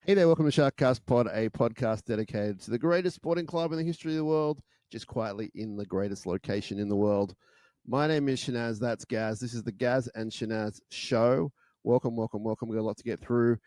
Hey there, welcome to SharkCast Pod, a podcast dedicated to the greatest sporting club in the history of the world, just quietly in the greatest location in the world. My name is Shinazz, that's Gaz. This is the Gaz and Shinazz show. Welcome. We've got a lot to get through.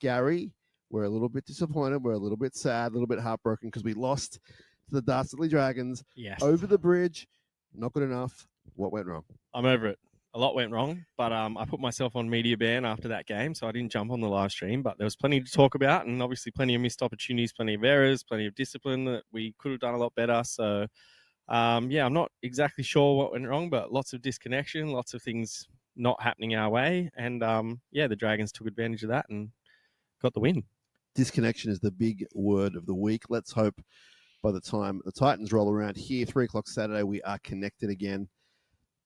Gary, we're a little bit disappointed, we're a little bit sad, a little bit heartbroken because we lost to the Dastardly Dragons. Yes. Over the bridge, not good enough. What went wrong? I'm over it. A lot went wrong, but I put myself on media ban after that game, so I didn't jump on the live stream, but there was plenty to talk about, and obviously plenty of missed opportunities, plenty of errors, plenty of discipline that we could have done a lot better. So, I'm not exactly sure what went wrong, but lots of disconnection, lots of things not happening our way, and the Dragons took advantage of that and got the win. Disconnection is the big word of the week. Let's hope by the time the Titans roll around here, 3 o'clock Saturday, we are connected again.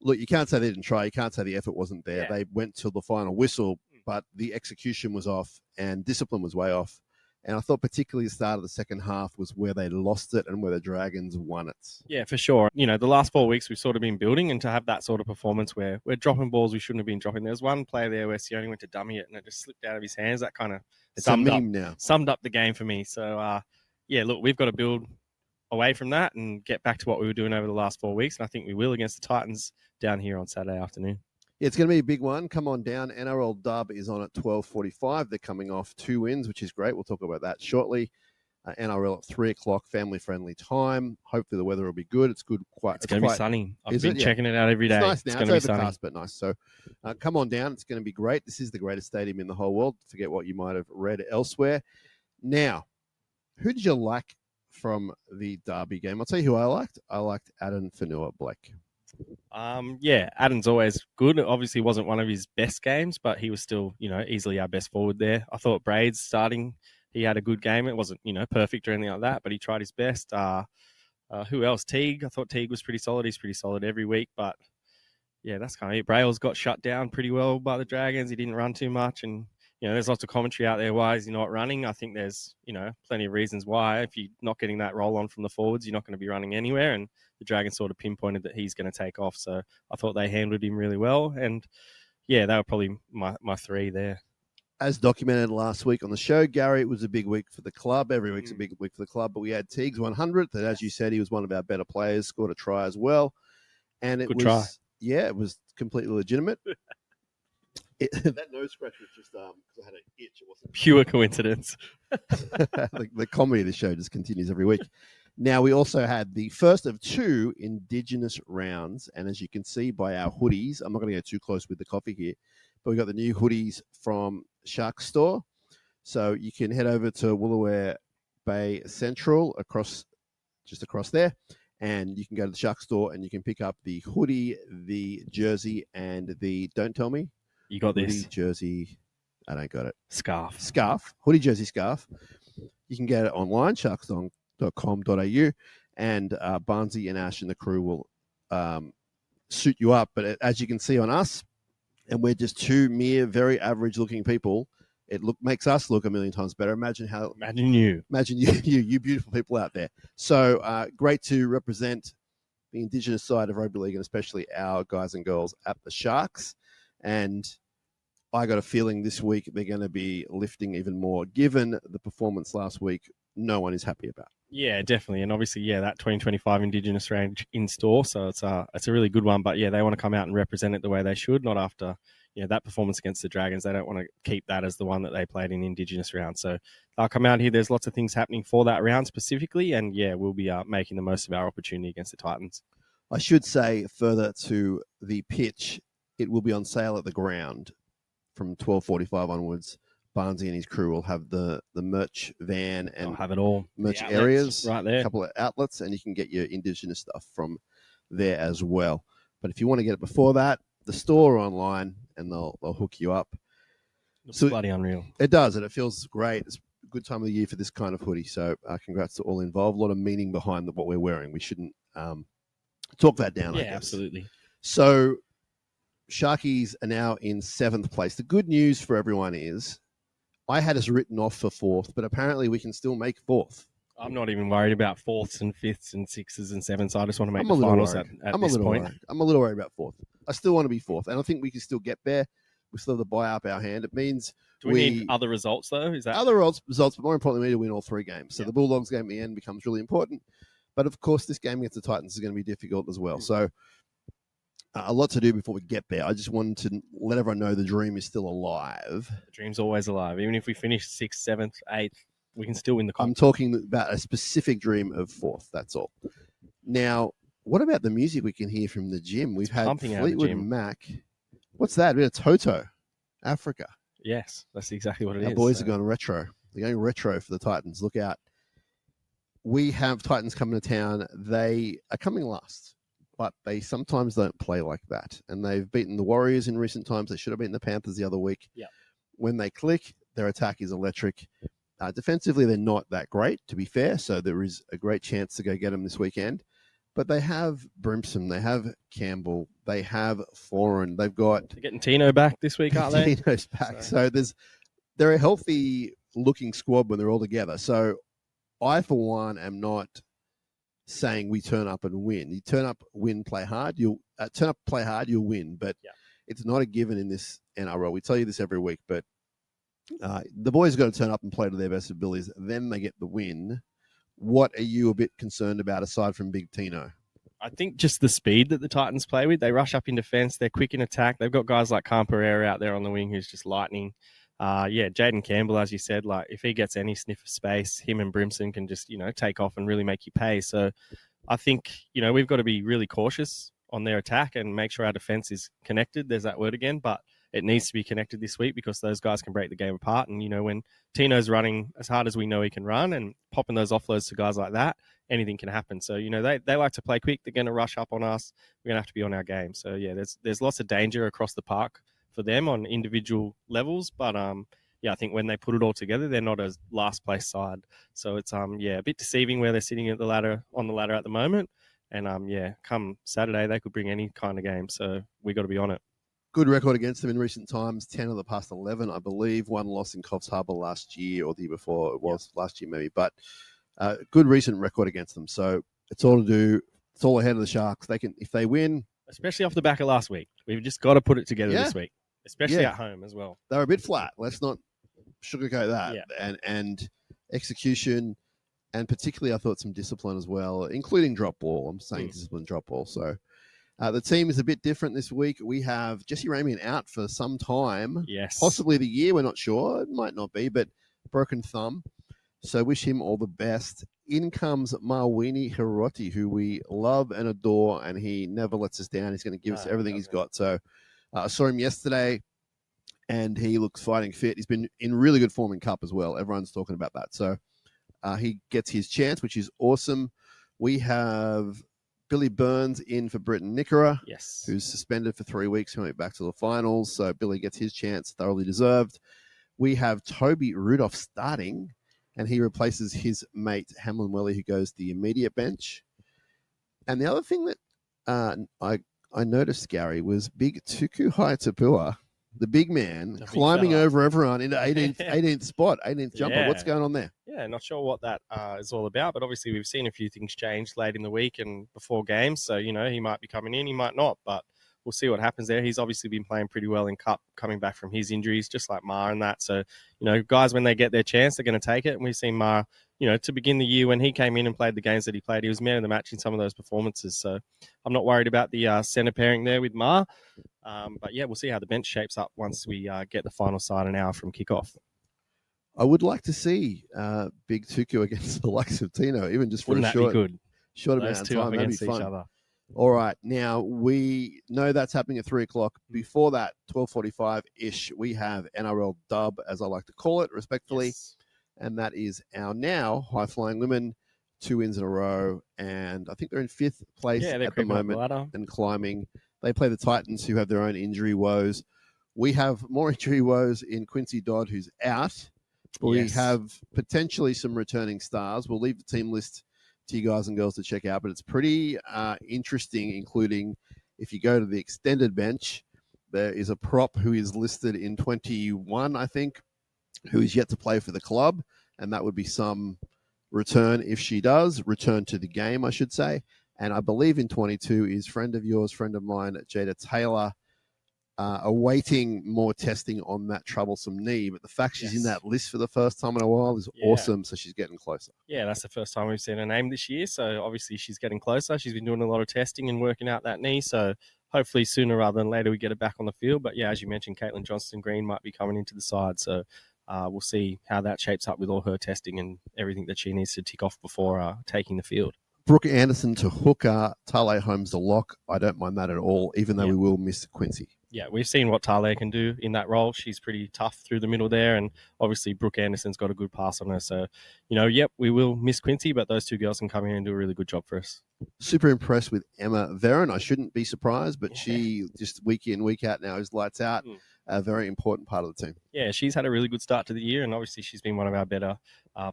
Look, you can't say they didn't try. You can't say the effort wasn't there. Yeah. They went till the final whistle, but the execution was off and discipline was way off. And I thought particularly the start of the second half was where they lost it and where the Dragons won it. Yeah, for sure. You know, the last 4 weeks we've sort of been building, and to have that sort of performance where we're dropping balls we shouldn't have been dropping. There was one play there where Sione went to dummy it and it just slipped out of his hands. That kind of summed up the game for me. So, look, we've got to build away from that and get back to what we were doing over the last 4 weeks. And I think we will against the Titans down here on Saturday afternoon. Yeah, it's going to be a big one. Come on down. NRL Dub is on at 12:45. They're coming off 2 wins, which is great. We'll talk about that shortly. NRL at 3 o'clock, family-friendly time. Hopefully the weather will be good. It's good. It's going to be sunny. I've been checking it out every day. It's nice now. It's going to be overcast, sunny. But nice. So come on down. It's going to be great. This is the greatest stadium in the whole world. Forget what you might have read elsewhere. Now, who did you like from the Derby game? I'll tell you who I liked. I liked Addin Fonua-Blake. Addin's always good. Obviously wasn't one of his best games, but he was still, easily our best forward there. I thought Braid's starting, he had a good game. It wasn't, perfect or anything like that, but he tried his best. Who else? Teague. I thought Teague was pretty solid. He's pretty solid every week, but yeah, that's kind of it. Braille's got shut down pretty well by the Dragons. He didn't run too much, and there's lots of commentary out there. Why is he not running? I think there's, plenty of reasons why. If you're not getting that roll on from the forwards, you're not going to be running anywhere. And the Dragons sort of pinpointed that he's going to take off. So I thought they handled him really well. And yeah, they were probably my three there. As documented last week on the show, Gary, it was a big week for the club. Every week's a big week for the club. But we had Teague's 100th. And as you said, he was one of our better players, scored a try as well. And it it was completely legitimate. That nose scratch was just because I had an itch. It wasn't pure coincidence. the comedy of the show just continues every week. Now, we also had the first of 2 Indigenous rounds. And as you can see by our hoodies, I'm not going to go too close with the coffee here, but we got the new hoodies from Shark Store. So you can head over to Woolooware Bay Central just across there. And you can go to the Shark Store and you can pick up the hoodie, the jersey, and the, don't tell me, you got hoodie, this. Jersey, I don't got it. Scarf. Hoodie, jersey, scarf. You can get it online, sharkstore.com.au, and Barnsey and Ash and the crew will suit you up. But as you can see on us, and we're just 2 mere, very average-looking people, it makes us look a million times better. Imagine you beautiful people out there. So great to represent the Indigenous side of rugby league, and especially our guys and girls at the Sharks. And I got a feeling this week they're going to be lifting even more, given the performance last week. No one is happy about. Yeah, definitely. And obviously, that 2025 Indigenous range in store. So it's a really good one. But yeah, they want to come out and represent it the way they should, not after that performance against the Dragons. They don't want to keep that as the one that they played in Indigenous round. So they'll come out here. There's lots of things happening for that round specifically. And we'll be making the most of our opportunity against the Titans. I should say further to the pitch, it will be on sale at the ground from 12:45 onwards. Barnsey and his crew will have the merch van and I'll have it all. Merch areas right there. A couple of outlets, and you can get your Indigenous stuff from there as well. But if you want to get it before that, the store or online, and they'll hook you up. It's bloody unreal. It does, and it feels great. It's a good time of the year for this kind of hoodie. So congrats to all involved. A lot of meaning behind what we're wearing. We shouldn't talk that down. Yeah, absolutely. So Sharkies are now in 7th place. The good news for everyone is I had us written off for 4th, but apparently we can still make 4th. I'm not even worried about 4ths and 5ths and 6s and 7ths. I just want to make the finals at this point. I'm a little worried about 4th. I still want to be 4th, and I think we can still get there. We still have the buy up our hand. It means Do we need other results, though? Is that other results, but more importantly, we need to win all 3 games. So Yeah. the Bulldogs game at the end becomes really important. But of course, this game against the Titans is going to be difficult as well. So a lot to do before we get there. I just wanted to let everyone know the dream is still alive. the dream's always alive? Even if we finish 6th, 7th, 8th, we can still win the comp. I'm talking about a specific dream of 4th. That's all. Now, what about the music we can hear from the gym? We've had pumping out of the Fleetwood gym. Mac. What's that? A bit of Toto, Africa. Yes, that's exactly what it is. Our boys are going retro. They're going retro for the Titans. Look out. We have Titans coming to town. They are coming last, but they sometimes don't play like that. And they've beaten the Warriors in recent times. They should have beaten the Panthers the other week. Yeah. When they click, their attack is electric. Defensively, they're not that great, to be fair. So there is a great chance to go get them this weekend. But they have Brimson, they have Campbell, they have Foran. They're getting Tino back this week, aren't they? Tino's back. So they're a healthy looking squad when they're all together. So I, for one, am not saying we turn up and win. You turn up, win, play hard. You'll turn up, play hard, you'll win. But it's not a given in this NRL. We tell you this every week, but the boys have got to turn up and play to their best abilities. Then they get the win. What are you a bit concerned about aside from Big Tino? I think just the speed that the Titans play with. They rush up in defence. They're quick in attack. They've got guys like Khan Pereira out there on the wing who's just lightning. Jaden Campbell, as you said, like if he gets any sniff of space, him and Brimson can just, take off and really make you pay. So I think, we've got to be really cautious on their attack and make sure our defence is connected. There's that word again, but it needs to be connected this week because those guys can break the game apart. And, when Tino's running as hard as we know he can run and popping those offloads to guys like that, anything can happen. So, they like to play quick. They're going to rush up on us. We're going to have to be on our game. So, there's lots of danger across the park for them on individual levels. But, I think when they put it all together, they're not a last place side. So it's, a bit deceiving where they're sitting on the ladder at the moment. And, come Saturday, they could bring any kind of game. So we got to be on it. Good record against them in recent times, 10 of the past 11, I believe. One loss in Coffs Harbour last year or the year before. It was last year maybe. But good recent record against them. So it's all ahead of the Sharks. They can, if they win. Especially off the back of last week. We've just got to put it together this week, especially at home as well. They're a bit flat. Let's not sugarcoat that. Yeah. And execution, and particularly I thought some discipline as well, including drop ball. I'm saying discipline, drop ball. So the team is a bit different this week. We have Jesse Ramian out for some time. Yes. Possibly the year. We're not sure. It might not be, but broken thumb. So wish him all the best. In comes Mawini Hiroti, who we love and adore, and he never lets us down. He's going to give us everything he's got. So I saw him yesterday, and he looks fighting fit. He's been in really good form in Cup as well. Everyone's talking about that. So he gets his chance, which is awesome. We have Billy Burns in for Britton Nickera, who's suspended for 3 weeks, coming back to the finals. So Billy gets his chance, thoroughly deserved. We have Toby Rudolph starting, and he replaces his mate Hamlin Welly, who goes to the immediate bench. And the other thing that I noticed, Gary, was Big Tuku Haitapua, the big man, climbing over everyone into 18th spot, 18th jumper. Yeah. What's going on there? Yeah, not sure what that is all about, but obviously we've seen a few things change late in the week and before games. So, he might be coming in, he might not, but we'll see what happens there. He's obviously been playing pretty well in Cup, coming back from his injuries, just like Ma and that. So, guys, when they get their chance, they're going to take it. And we've seen Ma, to begin the year when he came in and played the games that he played, he was man of the match in some of those performances. So I'm not worried about the centre pairing there with Ma. But we'll see how the bench shapes up once we get the final side an hour from kickoff. I would like to see Big Tuku against the likes of Tino, even just for Wouldn't a that be good? short Those amount of two time. up That'd be against each fun. other. All right. Now, we know that's happening at 3 o'clock. Before that, 12:45-ish, we have NRL Dub, as I like to call it, respectfully. Yes. And that is our now high-flying women, 2 wins in a row. And I think they're in 5th place they're at the moment and climbing. They play the Titans, who have their own injury woes. We have more injury woes in Quincy Dodd, who's out. But we have potentially some returning stars. We'll leave the team list to you guys and girls to check out, but it's pretty interesting, including if you go to the extended bench, there is a prop who is listed in 21, I think, who is yet to play for the club, and that would be some return if she does, return to the game, I should say. And I believe in 22 is friend of yours, friend of mine, Jada Taylor, awaiting more testing on that troublesome knee. But the fact she's in Yes. that list for the first time in a while is Yeah. awesome. So she's getting closer. Yeah, that's the first time we've seen her name this year. So obviously she's getting closer. She's been doing a lot of testing and working out that knee. So hopefully sooner rather than later we get her back on the field. But yeah, as you mentioned, Caitlin Johnston-Green might be coming into the side. So we'll see how that shapes up with all her testing and everything that she needs to tick off before taking the field. Brooke Anderson to hooker, Tale Holmes to lock. I don't mind that at all, even though we will miss Quincy. Yeah, we've seen what Tale can do in that role. She's pretty tough through the middle there, and obviously Brooke Anderson's got a good pass on her. So, yep, we will miss Quincy, but those two girls can come in and do a really good job for us. Super impressed with Emma Veron. I shouldn't be surprised, but she just week in, week out now is lights out. A very important part of the team. Yeah, she's had a really good start to the year, and obviously she's been one of our better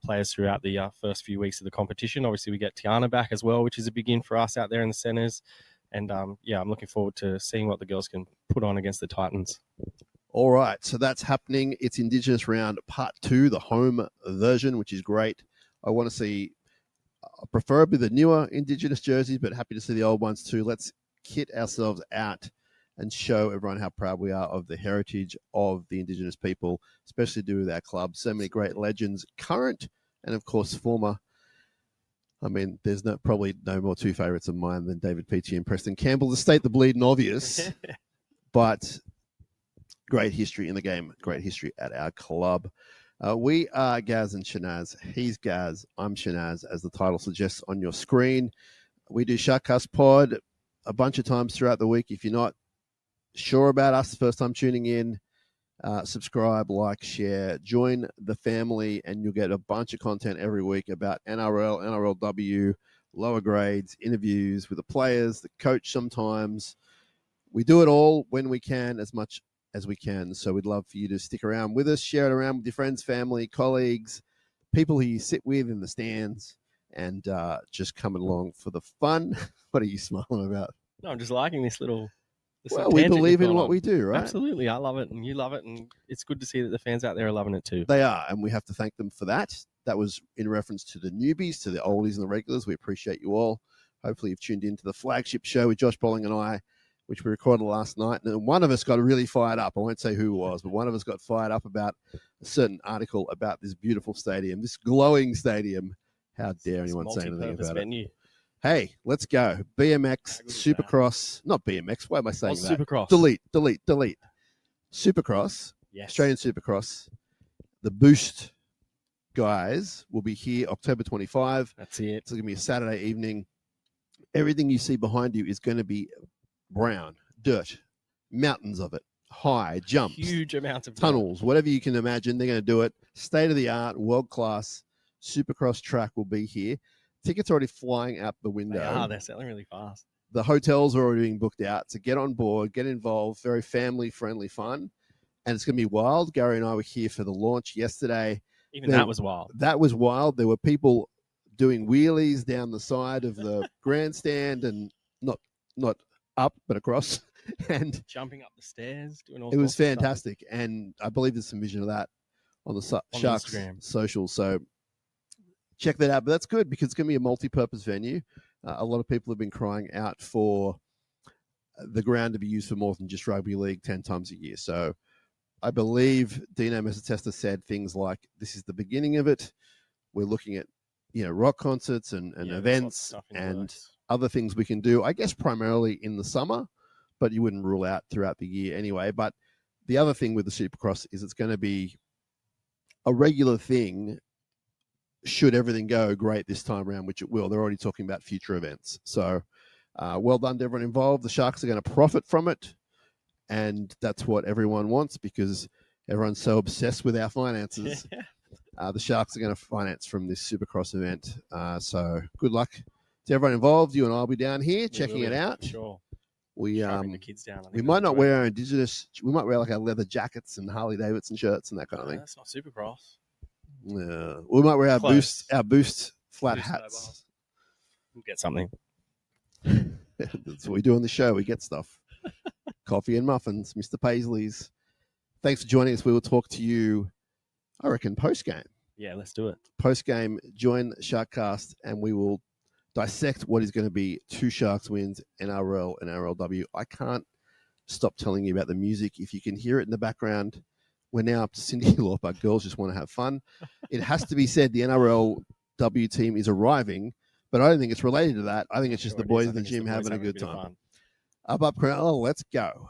players throughout the first few weeks of the competition. Obviously, we get Tiana back as well, which is a big in for us out there in the centres. And, I'm looking forward to seeing what the girls can put on against the Titans. All right, so that's happening. It's Indigenous round part 2, the home version, which is great. I want to see preferably the newer Indigenous jerseys, but happy to see the old ones too. Let's kit ourselves out and show everyone how proud we are of the heritage of the Indigenous people, especially to do with our club. So many great legends, current and, of course, former. I mean, there's probably no more two favourites of mine than David Peachey and Preston Campbell, to state the bleeding obvious. But great history in the game, great history at our club. We are Gaz and Shinazz. He's Gaz, I'm Shinazz, as the title suggests on your screen. We do SharkCast Pod a bunch of times throughout the week. If you're not sure about us, first time tuning in, subscribe, like, share, join the family, and you'll get a bunch of content every week about NRL, NRLW, lower grades, interviews with the players, the coach sometimes. We do it all when we can, as much as we can. So we'd love for you to stick around with us, share it around with your friends, family, colleagues, people who you sit with in the stands, and just come along for the fun. What are you smiling about? No, I'm just liking this little... Well, we believe in what we do, right? Absolutely. I love it, and you love it, and it's good to see that the fans out there are loving it too. They are, and we have to thank them for that. That was in reference to the newbies, to the oldies and the regulars. We appreciate you all. Hopefully you've tuned into the flagship show with Josh Bolling and I, which we recorded last night. And one of us got really fired up. I won't say who it was, but one of us got fired up about a certain article about this beautiful stadium, this glowing stadium. How dare anyone say anything about it? Hey, let's go. BMX, Supercross, not BMX. Why am I saying that? Supercross. Delete. Supercross, yes. Australian Supercross. The Boost guys will be here October 25. That's it. It's going to be a Saturday evening. Everything you see behind you is going to be brown, dirt, mountains of it, high, jumps. Huge amounts of tunnels, whatever you can imagine. They're going to do it. State-of-the-art, world-class Supercross track will be here. Tickets are already flying out the window. They're selling really fast. The hotels are already being booked out. So get on board, get involved. Very family-friendly fun. And it's going to be wild. Gary and I were here for the launch yesterday. That was wild. That was wild. There were people doing wheelies down the side of the grandstand and not up, but across. And jumping up the stairs, doing all it was sorts of fantastic. stuff. And I believe there's some vision of that on the Sharks Instagram social. So check that out. But that's good because it's going to be a multi-purpose venue. A lot of people have been crying out for the ground to be used for more than just rugby league 10 times a year. So I believe Dino Mesatesta said things like, this is the beginning of it. We're looking at, rock concerts and events and other things we can do, I guess primarily in the summer, but you wouldn't rule out throughout the year anyway. But the other thing with the Supercross is it's going to be a regular thing should everything go great this time around, which it will. They're already talking about future events. So well done to everyone involved. The Sharks are going to profit from it. And that's what everyone wants because everyone's so obsessed with our finances. The Sharks are going to finance from this Supercross event. So good luck to everyone involved. You and I will be down here checking it out. Sure. We the kids down. We might not wear our Indigenous. We might wear like our leather jackets and Harley Davidson shirts and that kind of thing. That's not Supercross. Yeah, we might wear our boost flat hats. We'll get something. That's what we do on the show. We get stuff. Coffee and muffins, Mr. Paisley's. Thanks for joining us. We will talk to you, I reckon, post-game. Yeah, let's do it. Post-game, join SharkCast, and we will dissect what is going to be 2 Sharks wins, NRL and NRLW. I can't stop telling you about the music. If you can hear it in the background, we're now up to Cyndi Lauper. Girls just want to have fun. It has to be said, the NRLW team is arriving, but I don't think it's related to that. I think it's just the boys in the gym having a good time. Up, Cronulla, let's go.